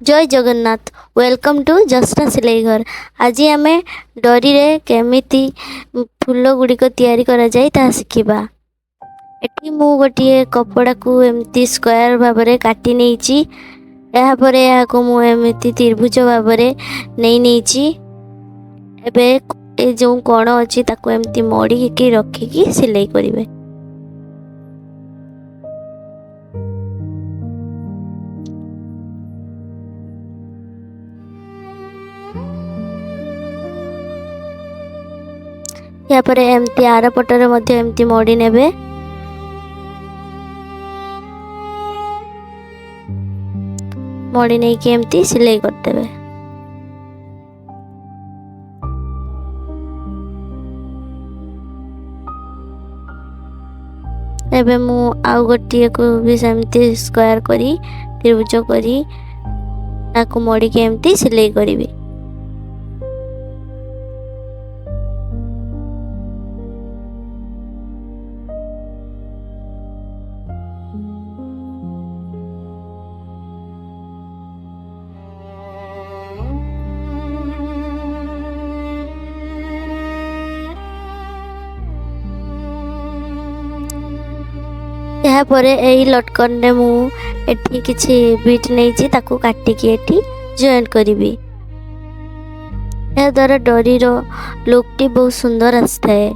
जय Jagannath. Welcome to Jyotsna सिलाई घर। आज आम डोरी रे केमिति फूल गुड़िक तैयारी करा जाए ता शिखिबा। एठी मु गोटे कपड़ा को एमती स्क्वायर भाव में काटी नहीं। यापर को मु एमती त्रिभुज भाव नहीं एबे ए जो कण अच्छी ताको एमती मोड़ी रखिकी सिलाई करेंगे। यापर एमती आर पटर एमती मोड़ी नेबे। मोड़ी नहीं कि एमती सिलाई करदेवे। एबे मु आउ गोटे को भी सेमती स्क्वायर करी त्रिभुज करी ताको मोड़ी के एमती सिलाई करी। यापर यही लटकन रे मु एठी किछि बीट नहीं ताको काटिकी एठी जॉइंट करी। या द्वारा डोरी रो लुक टी बहुत सुंदर आसता है।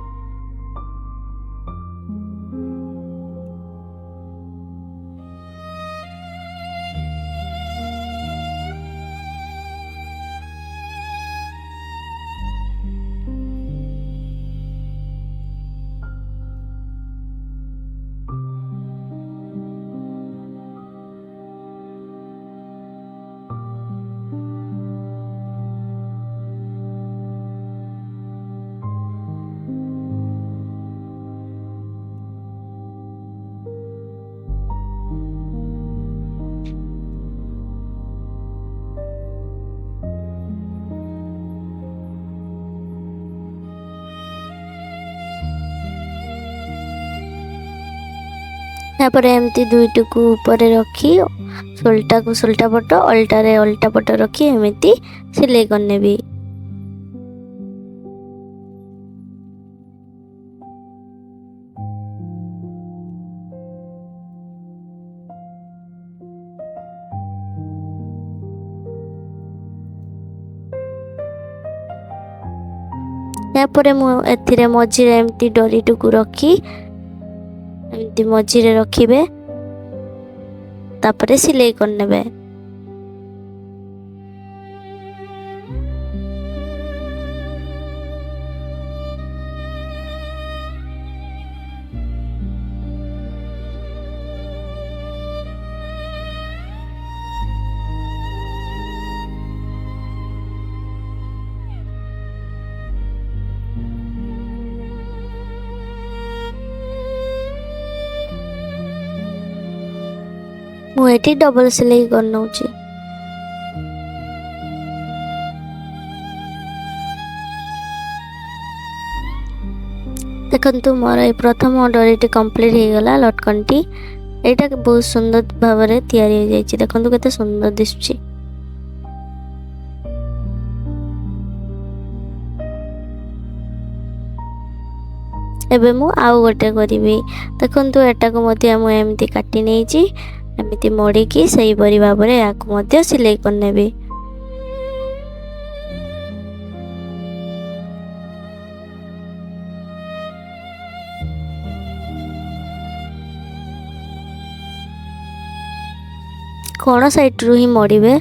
यापर एमती दुईट को ऊपर रखी सोल्टा को सोल्टा पट अल्टा रे अल्टा पट रखी एमती सिलाई करने भी। यापर मुझे मझे एमती डोरी टुकु रखी एमती मझिरे रखिबे तापरे सिलाई करनेबे। मुझे डबल सिलाई करनौ छी। देखंतु मोर प्रथम डोरीटी कंप्लीट हो गला लटकनटी। एटा बहुत सुंदर भाव में तैयारी हो जाइछि। देखंतु केते सुंदर दिसछि। एबे मु आउ गोटे करिवि। देखंतु एटा को मध्य मु एमती काटी नेछि एमती मोड़ी की सही परी भाव में याको मध्य सिलाई करनेबी। कोण साइड रु ही मोड़ीबे।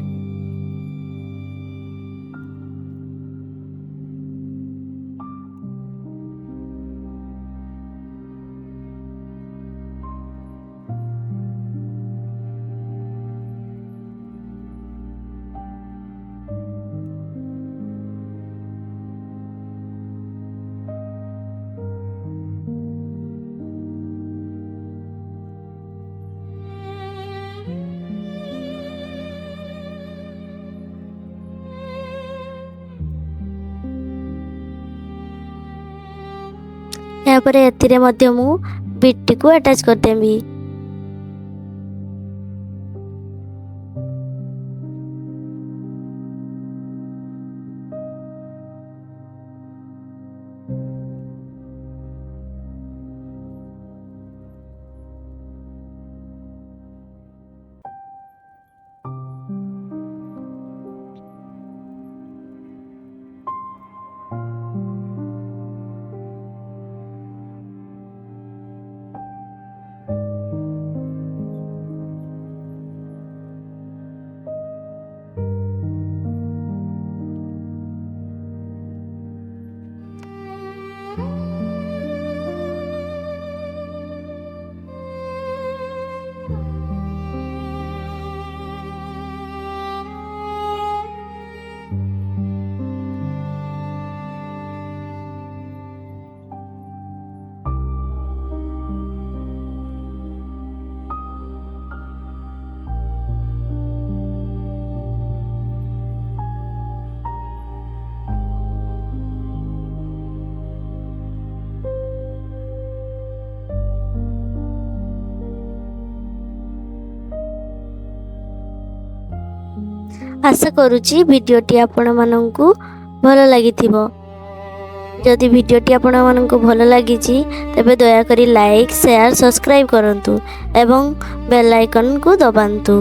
यापर एथिरे मध्य मु बीट को अटैच कर देबी। आशा करुच्ची भिडियोटी आपण माननकु भल लागिथिबो। जदि भिडियोटी आपण माननकु भल लागिछि तबे दया करी लाइक शेयर सब्सक्राइब करंतु एवं बेल आइकन को दबांतु।